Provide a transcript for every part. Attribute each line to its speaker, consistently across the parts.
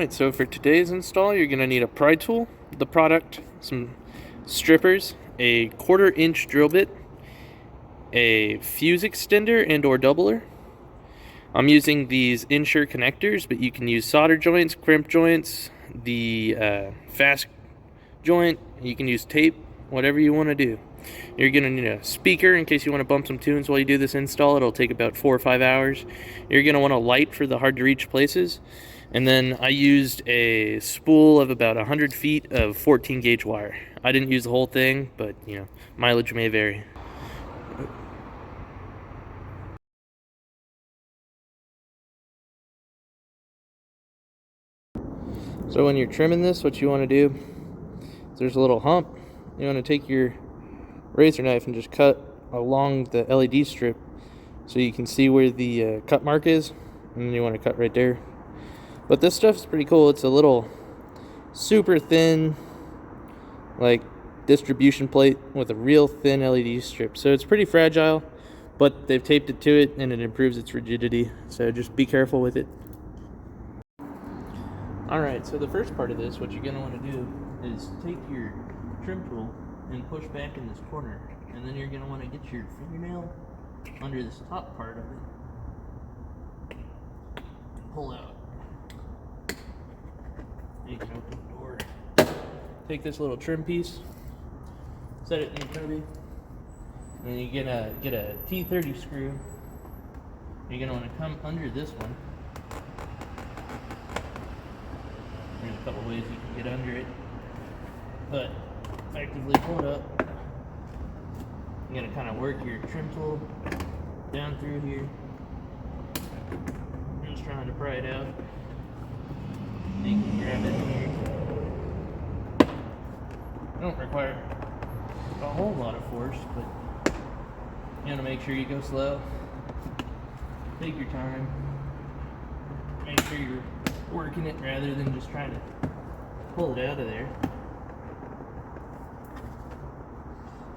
Speaker 1: Alright, so for today's install, you're going to need a pry tool, the product, some strippers, a 1/4-inch drill bit, a fuse extender and or doubler. I'm using these Ensure connectors, but you can use solder joints, crimp joints, the fast joint, you can use tape, whatever you want to do. You're going to need a speaker in case you want to bump some tunes while you do this install. It'll take about 4 or 5 hours. You're going to want a light for the hard to reach places. And then I used a spool of about 100 feet of 14 gauge wire. I didn't use the whole thing, but mileage may vary. So when you're trimming this, what you want to do, there's a little hump. You want to take your razor knife and just cut along the LED strip so you can see where the cut mark is, and then you want to cut right there. But this stuff's pretty cool. It's a little super thin like distribution plate with a real thin LED strip, so it's pretty fragile, but they've taped it to it and it improves its rigidity, so just be careful with it. Alright, so the first part of this, what you're going to want to do is take your trim tool and push back in this corner, and then you're going to want to get your fingernail under this top part of it, pull out. You can open the door. Take this little trim piece, set it in the cubby, and then you're gonna get a T30 screw. You're gonna want to come under this one. There's a couple ways you can get under it, but effectively pull it up. You're gonna kind of work your trim tool down through here. I'm just trying to pry it out. You can grab it here. Don't require a whole lot of force, but you want to make sure you go slow. Take your time. Make sure you're working it rather than just trying to pull it out of there.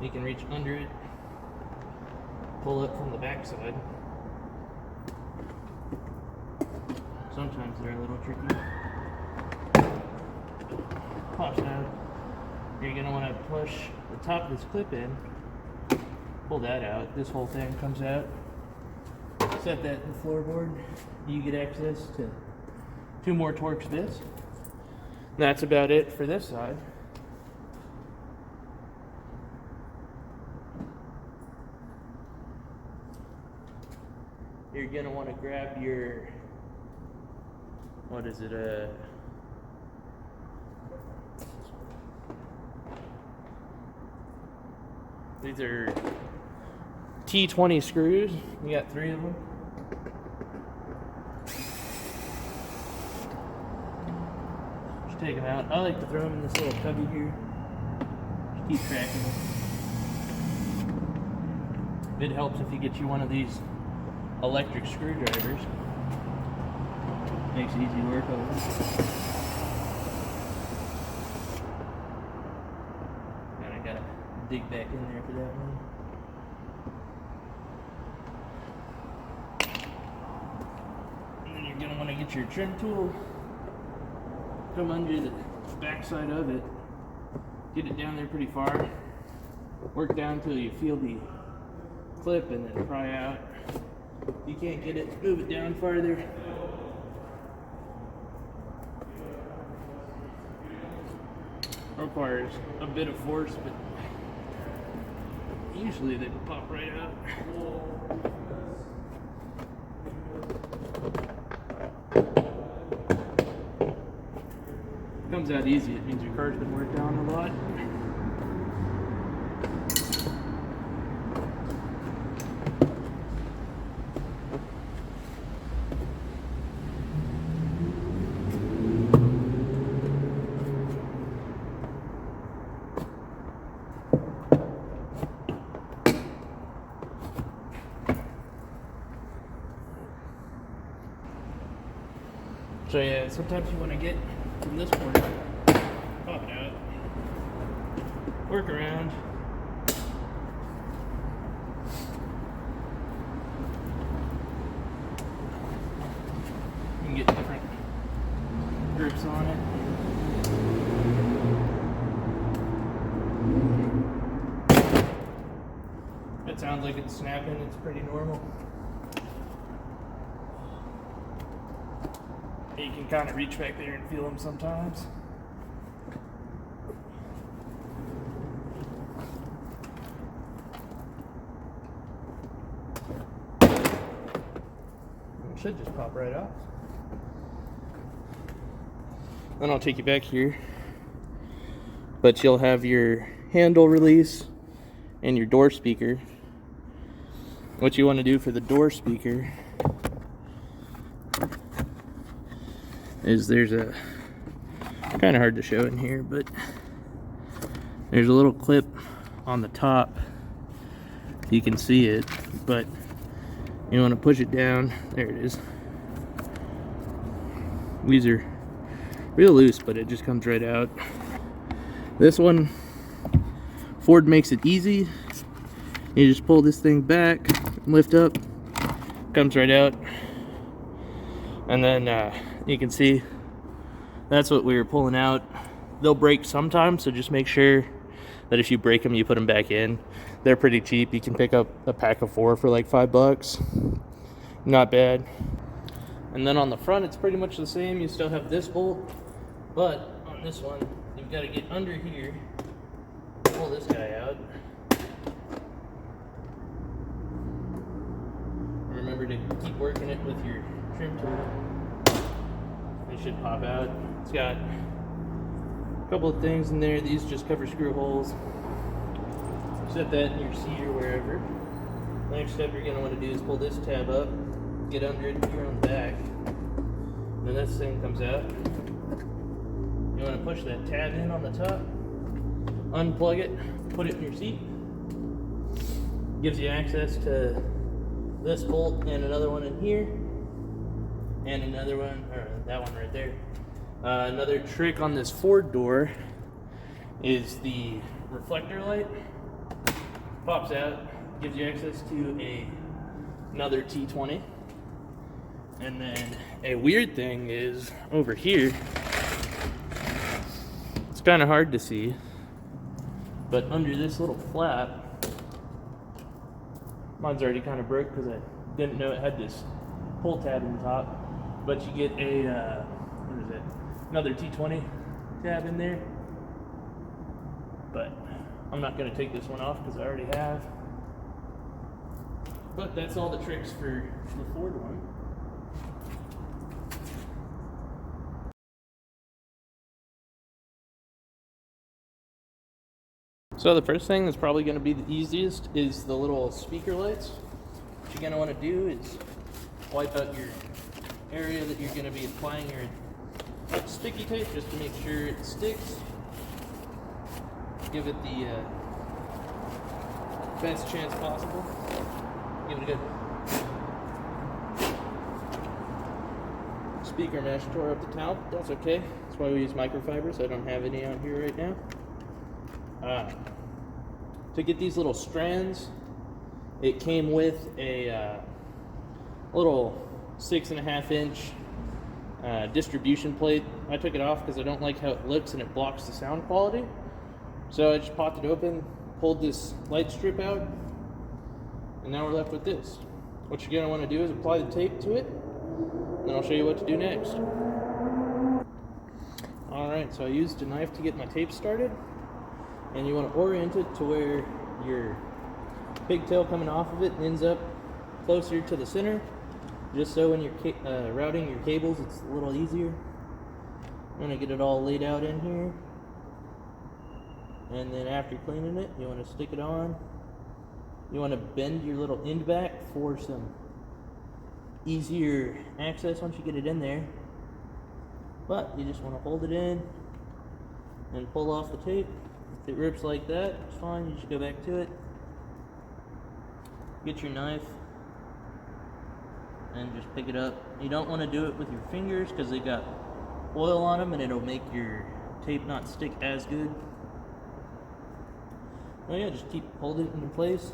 Speaker 1: You can reach under it, pull it from the back side. Sometimes they're a little tricky. Pops out. You're going to want to push the top of this clip in, pull that out. This whole thing comes out. Set that in the floorboard. You get access to 2 more Torx bits. That's about it for this side. You're going to want to grab your, what is it, these are T20 screws. You got 3 of them. Just take them out. I like to throw them in this little cubby here. Just keep tracking them. It helps if you get you one of these electric screwdrivers. Makes easy work of it. Dig back in there for that one. And then you're going to want to get your trim tool, come under the back side of it, get it down there pretty far, work down till you feel the clip and then pry out. If you can't get it, move it down farther. Requires a bit of force, but usually they pop right out. Comes out easy, it means your car's been worked on a lot. So yeah, sometimes you want to get from this corner, pop it out, work around. You can get different groups sounds like it's snapping, it's pretty normal. You can kind of reach back there and feel them sometimes. It should just pop right off. Then I'll take you back here. But you'll have your handle release and your door speaker. What you want to do for the door speaker is there's a, kind of hard to show in here, but there's a little clip on the top. You can see it, but you want to push it down. There it is. These are real loose, but it just comes right out. This one, Ford makes it easy. You just pull this thing back, lift up, comes right out. And then you can see that's what we were pulling out. They'll break sometimes, so just make sure that if you break them, you put them back in. They're pretty cheap. You can pick up a pack of 4 for like $5. Not bad. And then on the front, it's pretty much the same. You still have this bolt, but on this one, you've got to get under here, pull this guy out. Remember to keep working it with your trim tool. They should pop out. It's got a couple of things in there. These just cover screw holes. Set that in your seat or wherever. The next step you're going to want to do is pull this tab up, get under it here on the back. Then this thing comes out. You want to push that tab in on the top, unplug it, put it in your seat. Gives you access to this bolt and another one in here, and another one, or that one right there. Another trick on this Ford door is the reflector light. Pops out, gives you access to another T20. And then a weird thing is over here. It's kind of hard to see, but under this little flap, mine's already kind of broke because I didn't know it had this pull tab in the top. But you get a, what is it? Another T20 tab in there. But I'm not going to take this one off because I already have. But that's all the tricks for the Ford one. So the first thing that's probably going to be the easiest is the little speaker lights. What you're going to want to do is wipe out your area that you're going to be applying your sticky tape just to make sure it sticks. Give it the best chance possible. Give it a good speaker mesh tore up the top. That's okay. That's why we use microfiber, so I don't have any on here right now. To get these little strands, it came with a little 6.5 inch distribution plate. I took it off because I don't like how it looks and it blocks the sound quality. So I just popped it open, pulled this light strip out, and now we're left with this. What you're going to want to do is apply the tape to it, and then I'll show you what to do next. Alright, so I used a knife to get my tape started. And you want to orient it to where your pigtail coming off of it ends up closer to the center, just so when you're routing your cables it's a little easier. I'm going to get it all laid out in here, and then after cleaning it you want to stick it on. You want to bend your little end back for some easier access once you get it in there, but you just want to hold it in and pull off the tape. If it rips like that, it's fine. You just go back to it. Get your knife and just pick it up. You don't want to do it with your fingers because they got oil on them and it'll make your tape not stick as good. Oh yeah, just keep holding it in place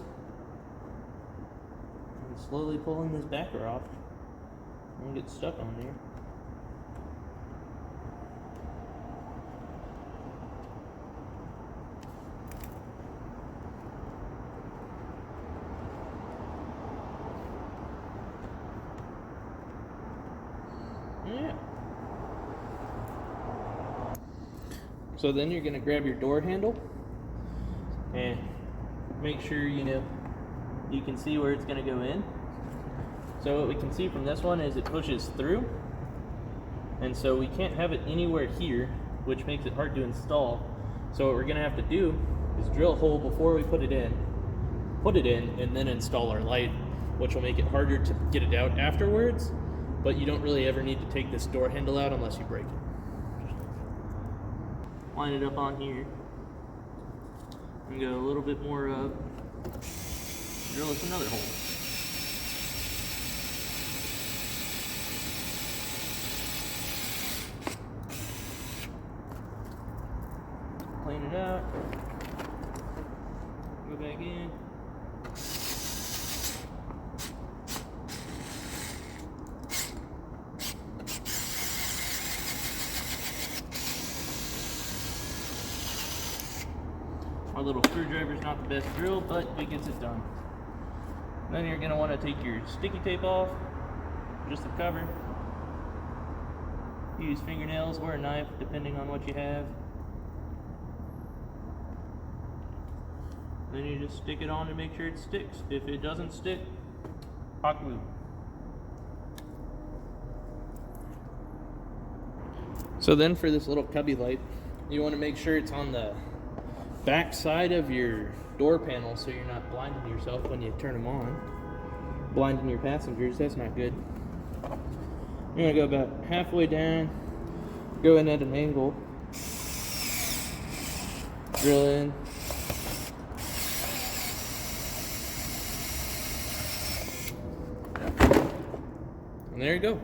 Speaker 1: and slowly pulling this backer off. Don't get stuck on there. So then you're going to grab your door handle and make sure you can see where it's going to go in. So what we can see from this one is it pushes through, and so we can't have it anywhere here, which makes it hard to install. So what we're going to have to do is drill a hole before we put it in, and then install our light, which will make it harder to get it out afterwards, but you don't really ever need to take this door handle out unless you break it. Line it up on here and go a little bit more up. Drill us another hole. Clean it out. Go back in. Our little screwdriver is not the best drill, but it gets it done. Then you're going to want to take your sticky tape off, just the cover. Use fingernails or a knife, depending on what you have. Then you just stick it on to make sure it sticks. If it doesn't stick, hot glue. So then for this little cubby light, you want to make sure it's on the back side of your door panel so you're not blinding yourself when you turn them on. Blinding your passengers, that's not good. You're going to go about halfway down, go in at an angle, drill in. And there you go.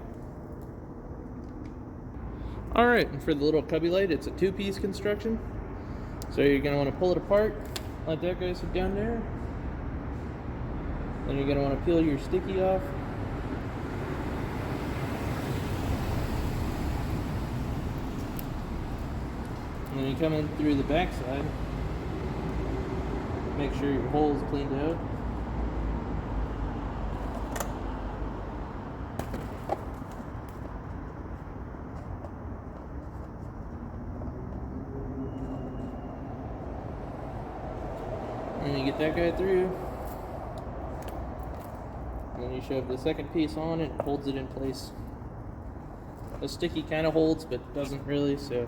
Speaker 1: Alright, and for the little cubby light, it's a two-piece construction. So you're going to want to pull it apart, let that guy sit down there. Then you're going to want to peel your sticky off. And then you come in through the back side. Make sure your hole is cleaned out. And you get that guy through. And then you shove the second piece on, it holds it in place. The sticky kind of holds, but doesn't really, so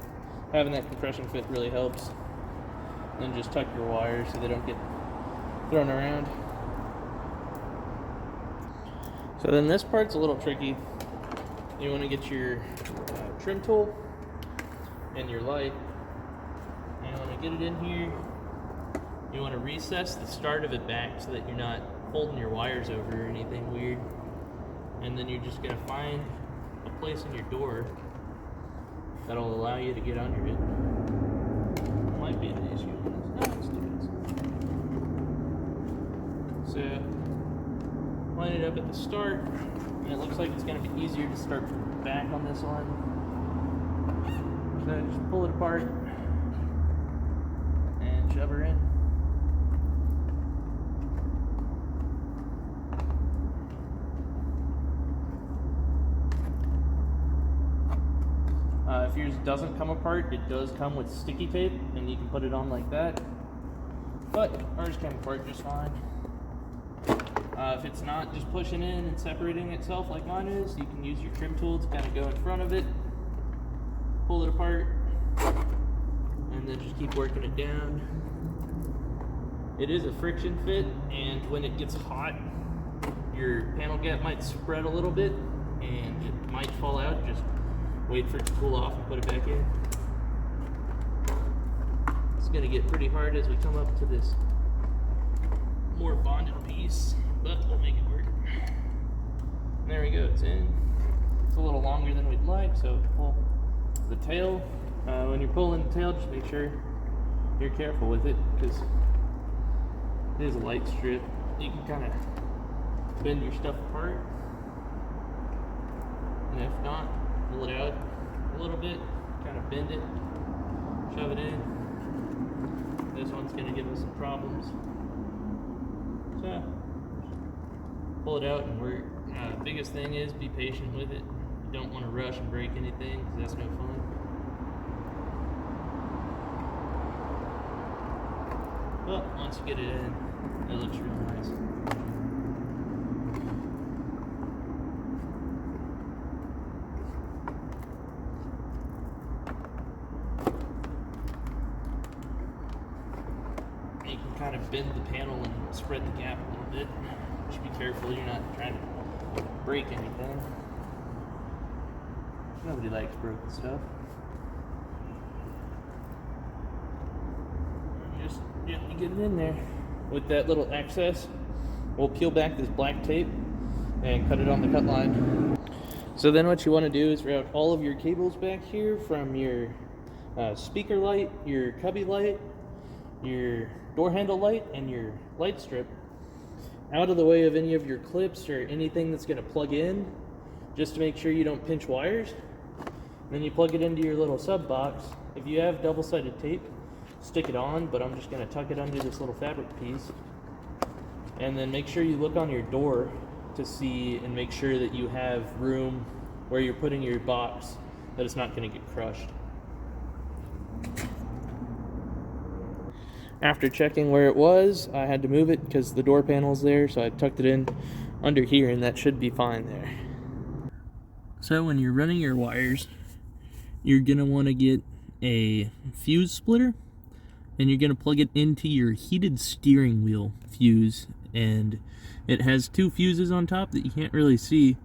Speaker 1: having that compression fit really helps. And then just tuck your wires so they don't get thrown around. So then this part's a little tricky. You want to get your trim tool and your light. And you want to get it in here. You want to recess the start of it back so that you're not holding your wires over or anything weird. And then you're just going to find a place in your door that'll allow you to get under it. Might be an issue. No, it's good. So, line it up at the start, and it looks like it's going to be easier to start back on this one. So just pull it apart and shove her in. If yours doesn't come apart, it does come with sticky tape, and you can put it on like that. But ours came apart just fine. If it's not just pushing in and separating itself like mine is, you can use your trim tool to kind of go in front of it, pull it apart, and then just keep working it down. It is a friction fit, and when it gets hot, your panel gap might spread a little bit, and it might fall out. Just wait for it to cool off and put it back in. It's going to get pretty hard as we come up to this more bonded piece, but we'll make it work. And there we go, it's in. It's a little longer than we'd like, so pull the tail. When you're pulling the tail, just make sure you're careful with it, because it is a light strip. You can kind of bend your stuff apart, and if not, pull it out a little bit, kind of bend it, shove it in. This one's going to give us some problems. So, pull it out and work. Biggest thing is be patient with it. You don't want to rush and break anything, because that's no fun. Well, once you get it in, it looks real nice. You can kind of bend the panel and spread the gap a little bit. Just be careful you're not trying to break anything. Nobody likes broken stuff. Just gently get it in there. With that little excess, we'll peel back this black tape and cut it on the cut line. So then what you want to do is route all of your cables back here from your speaker light, your cubby light, your door handle light, and your light strip out of the way of any of your clips or anything that's going to plug in, just to make sure you don't pinch wires. Then you plug it into your little sub box. If you have double-sided tape, stick it on, but I'm just going to tuck it under this little fabric piece. And then make sure you look on your door to see and make sure that you have room where you're putting your box, that it's not going to get crushed. After checking where it was, I had to move it because the door panel's there, so I tucked it in under here, and that should be fine there. So when you're running your wires, you're going to want to get a fuse splitter, and you're going to plug it into your heated steering wheel fuse, and it has two fuses on top that you can't really see,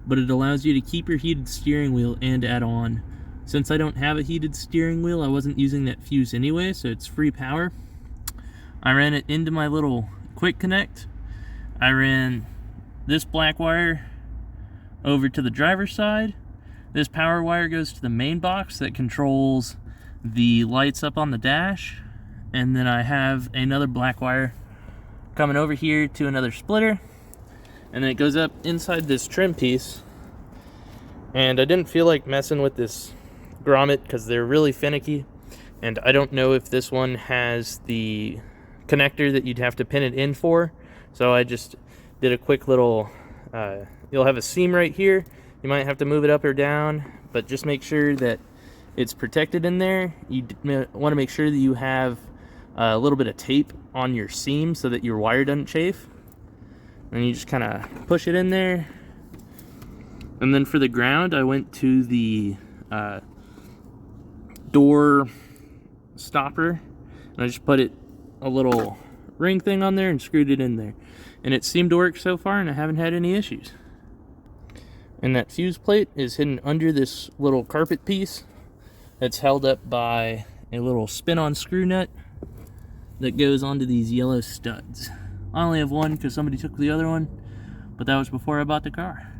Speaker 1: but it allows you to keep your heated steering wheel and add on. Since I don't have a heated steering wheel, I wasn't using that fuse anyway, so it's free power. I ran it into my little quick connect. I ran this black wire over to the driver's side. This power wire goes to the main box that controls the lights up on the dash. And then I have another black wire coming over here to another splitter. And then it goes up inside this trim piece. And I didn't feel like messing with this grommet because they're really finicky. And I don't know if this one has the connector that you'd have to pin it in for, so I just did a quick little you'll have a seam right here. You might have to move it up or down, but just make sure that it's protected in there. You want to make sure that you have a little bit of tape on your seam so that your wire doesn't chafe, and you just kind of push it in there. And then for the ground, I went to the door stopper, and I just put a little ring thing on there and screwed it in there, and it seemed to work so far, and I haven't had any issues. And that fuse plate is hidden under this little carpet piece that's held up by a little spin-on screw nut that goes onto these yellow studs. I only have one because somebody took the other one, but that was before I bought the car.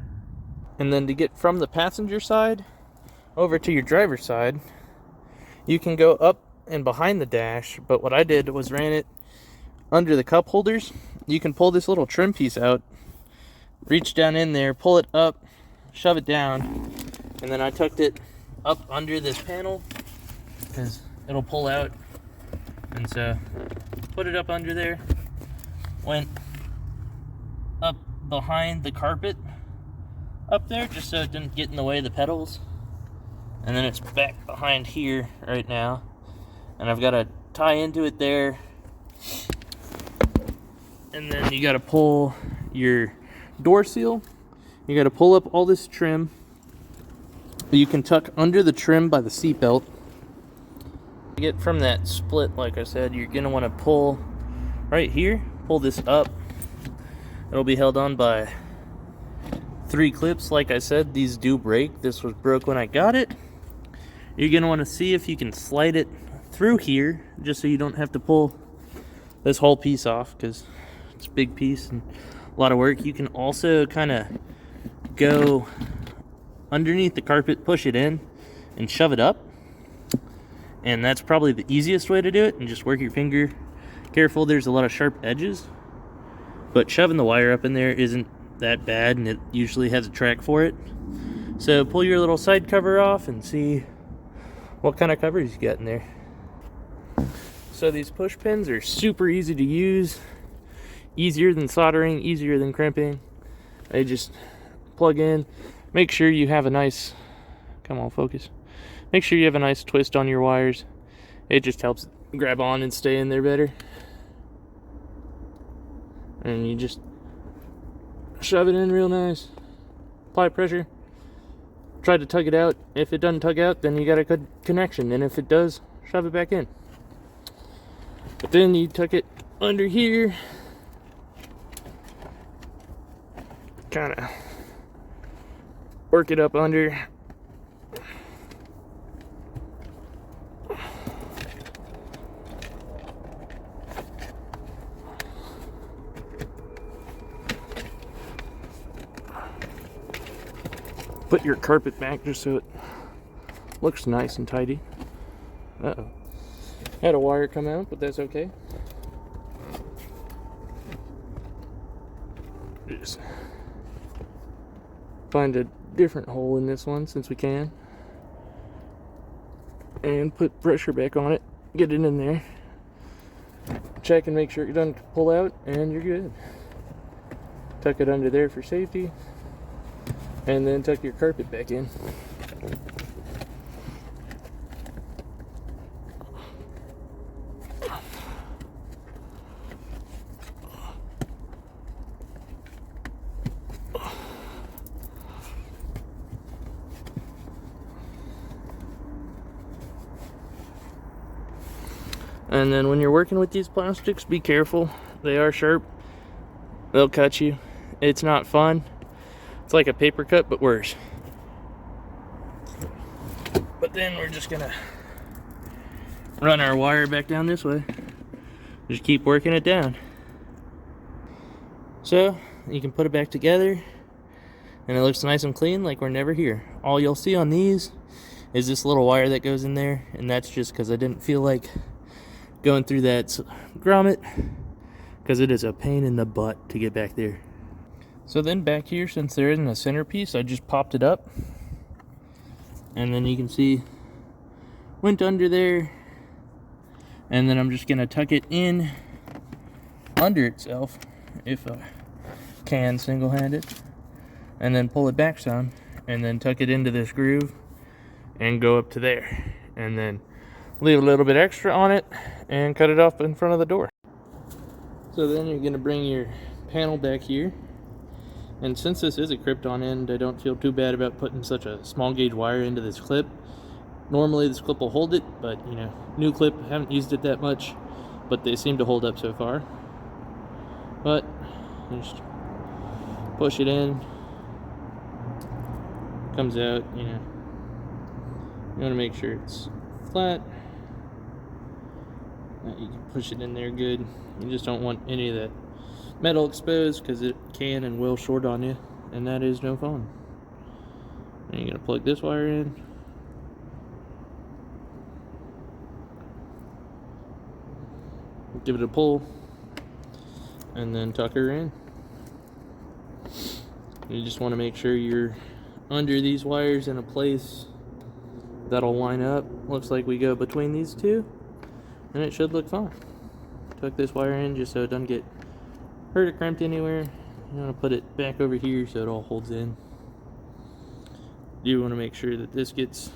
Speaker 1: And then to get from the passenger side over to your driver's side, you can go up and behind the dash, but what I did was ran it under the cup holders. You can pull this little trim piece out, reach down in there, pull it up, shove it down, and then I tucked it up under this panel because it'll pull out. And so put it up under there, went up behind the carpet up there just so it didn't get in the way of the pedals, and then it's back behind here right now. And I've got to tie into it there. And then you got to pull your door seal. You got to pull up all this trim. You can tuck under the trim by the seat belt. To get from that split, like I said, you're going to want to pull right here. Pull this up. It'll be held on by 3 clips. Like I said, these do break. This was broke when I got it. You're going to want to see if you can slide it through here, just so you don't have to pull this whole piece off, because it's a big piece and a lot of work. You can also kind of go underneath the carpet, push it in, and shove it up. And that's probably the easiest way to do it, and just work your finger. Careful, there's a lot of sharp edges, but shoving the wire up in there isn't that bad, and it usually has a track for it. So pull your little side cover off and see what kind of covers you got in there. So these push pins are super easy to use, easier than soldering, easier than crimping. They just plug in. Make sure you have a nice, come on, focus. Make sure you have a nice twist on your wires. It just helps grab on and stay in there better. And you just shove it in real nice. Apply pressure. Try to tug it out. If it doesn't tug out, then you got a good connection. And if it does, shove it back in. But then you tuck it under here. Kind of work it up under. Put your carpet back just so it looks nice and tidy. Uh-oh. Had a wire come out, but that's okay. Just find a different hole in this one since we can. And put pressure back on it. Get it in there. Check and make sure it doesn't pull out, and you're good. Tuck it under there for safety. And then tuck your carpet back in. And then when you're working with these plastics, be careful. They are sharp. They'll cut you. It's not fun. It's like a paper cut, but worse. But then we're just gonna run our wire back down this way. Just keep working it down. So you can put it back together and it looks nice and clean, like we're never here. All you'll see on these is this little wire that goes in there, and that's just because I didn't feel like going through that grommet, because it is a pain in the butt to get back there. So then back here, since there isn't a centerpiece, I just popped it up, and then you can see went under there, and then I'm just gonna tuck it in under itself if I can single-handed, and then pull it back some, and then tuck it into this groove and go up to there, and then leave a little bit extra on it and cut it off in front of the door. So then you're going to bring your panel back here, and since this is a Krypton end, I don't feel too bad about putting such a small gauge wire into this clip. Normally this clip will hold it, but you know, new clip, haven't used it that much, but they seem to hold up so far. But just push it in, comes out, you know, you want to make sure it's flat. You can push it in there good. You just don't want any of that metal exposed, because it can and will short on you, and that is no fun. And you're going to plug this wire in. Give it a pull, and then tuck her in. You just want to make sure you're under these wires in a place that'll line up. Looks like we go between these two, and it should look fine. Tuck this wire in just so it doesn't get hurt or crimped anywhere. You want to put it back over here so it all holds in. You want to make sure that this gets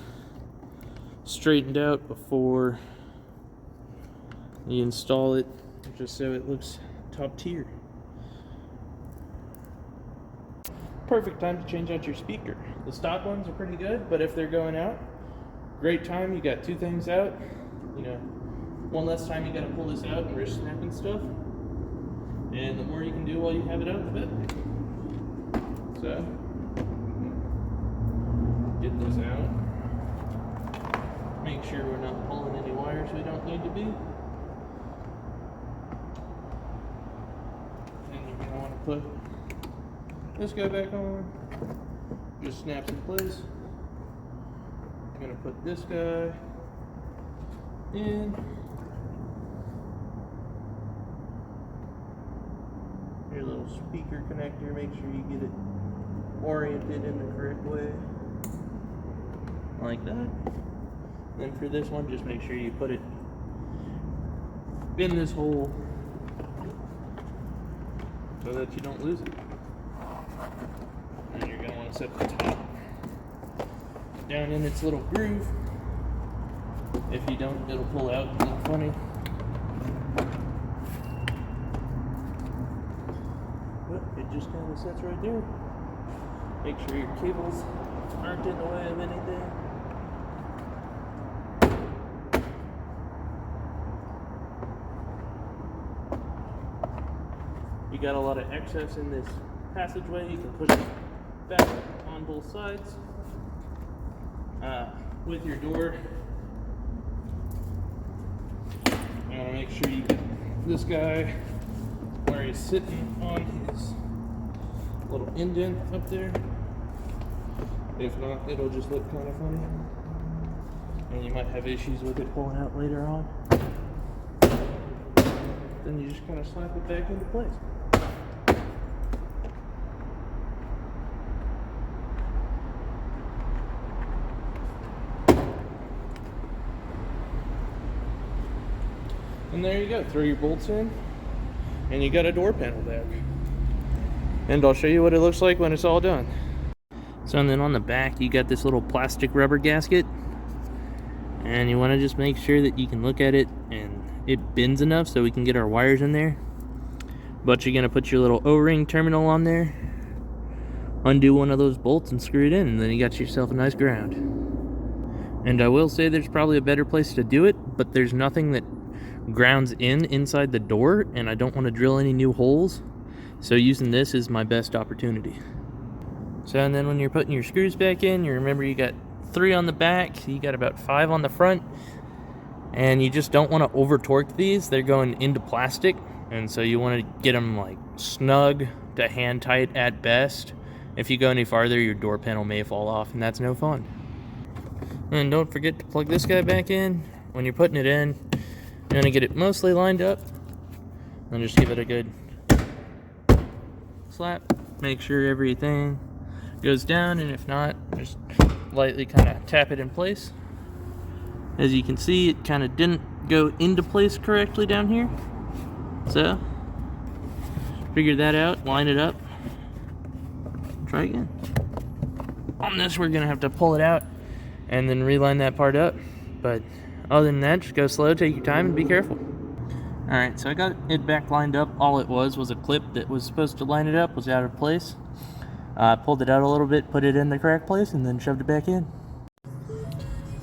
Speaker 1: straightened out before you install it, just so it looks top tier. Perfect time to change out your speaker. The stock ones are pretty good, but if they're going out, great time. You got two things out. You know, one less time you got to pull this out and wrist snap and stuff. And the more you can do while you have it out, the better. So, get this out. Make sure we're not pulling any wires we don't need to be. And you're going to want to put this guy back on. Just snaps in place. I'm going to put this guy in. Your little speaker connector, make sure you get it oriented in the correct way. Like that. Then for this one, just make sure you put it in this hole so that you don't lose it. And you're going to want to set the top down in its little groove. If you don't, it'll pull out and look funny. kind of sits right there. Make sure your cables aren't in the way of anything. You got a lot of excess in this passageway. You can push it back on both sides. With your door, you want to make sure you get this guy where he's sitting on his little indent up there. If not, it'll just look kind of funny, and you might have issues with it pulling out later on. Then you just kind of slap it back into place. And there you go, throw your bolts in, and you got a door panel back. And I'll show you what it looks like when it's all done. So, and then on the back, you got this little plastic rubber gasket. And you want to just make sure that you can look at it and it bends enough so we can get our wires in there. But you're going to put your little O-ring terminal on there, undo one of those bolts and screw it in, and then you got yourself a nice ground. And I will say there's probably a better place to do it, but there's nothing that grounds inside the door, and I don't want to drill any new holes, so using this is my best opportunity. So, and then when you're putting your screws back in, you remember you got 3 on the back, you got about 5 on the front, and you just don't want to over torque these. They're going into plastic, and so you want to get them like snug to hand tight at best. If you go any farther, your door panel may fall off, and that's no fun. And don't forget to plug this guy back in. When you're putting it in, you're going to get it mostly lined up, and just give it a good slap. Make sure everything goes down, and if not, just lightly kind of tap it in place. As you can see, it kind of didn't go into place correctly down here. So, figure that out, line it up, try again. On this, we're going to have to pull it out and then reline that part up, but other than that, just go slow, take your time, and be careful. Alright, so I got it back lined up. All it was a clip that was supposed to line it up, was out of place. Pulled it out a little bit, put it in the correct place, and then shoved it back in.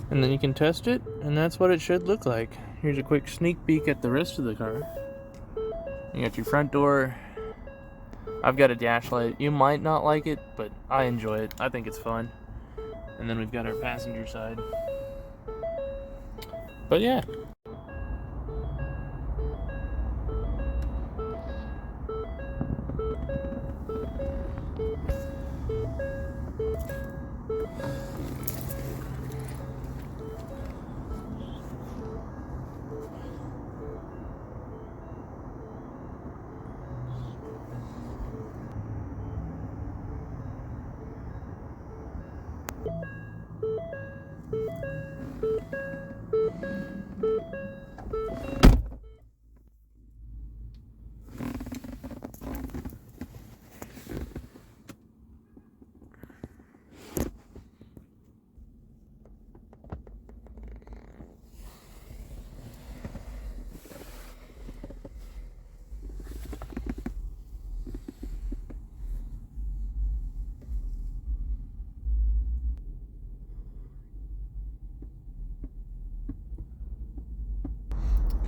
Speaker 1: And then you can test it, and that's what it should look like. Here's a quick sneak peek at the rest of the car. You got your front door. I've got a dash light. You might not like it, but I enjoy it. I think it's fun. And then we've got our passenger side. But yeah.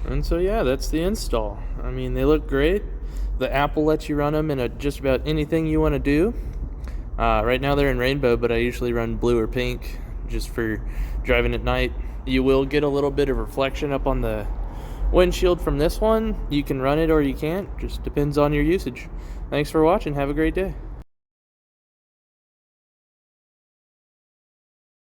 Speaker 1: And so yeah, that's the install. I mean, they look great. The Apple lets you run them in just about anything you want to do. Right now they're in rainbow, but I usually run blue or pink just for driving at night. You will get a little bit of reflection up on the windshield from this one. You can run it or you can't. Just depends on your usage. Thanks for watching. Have a great day.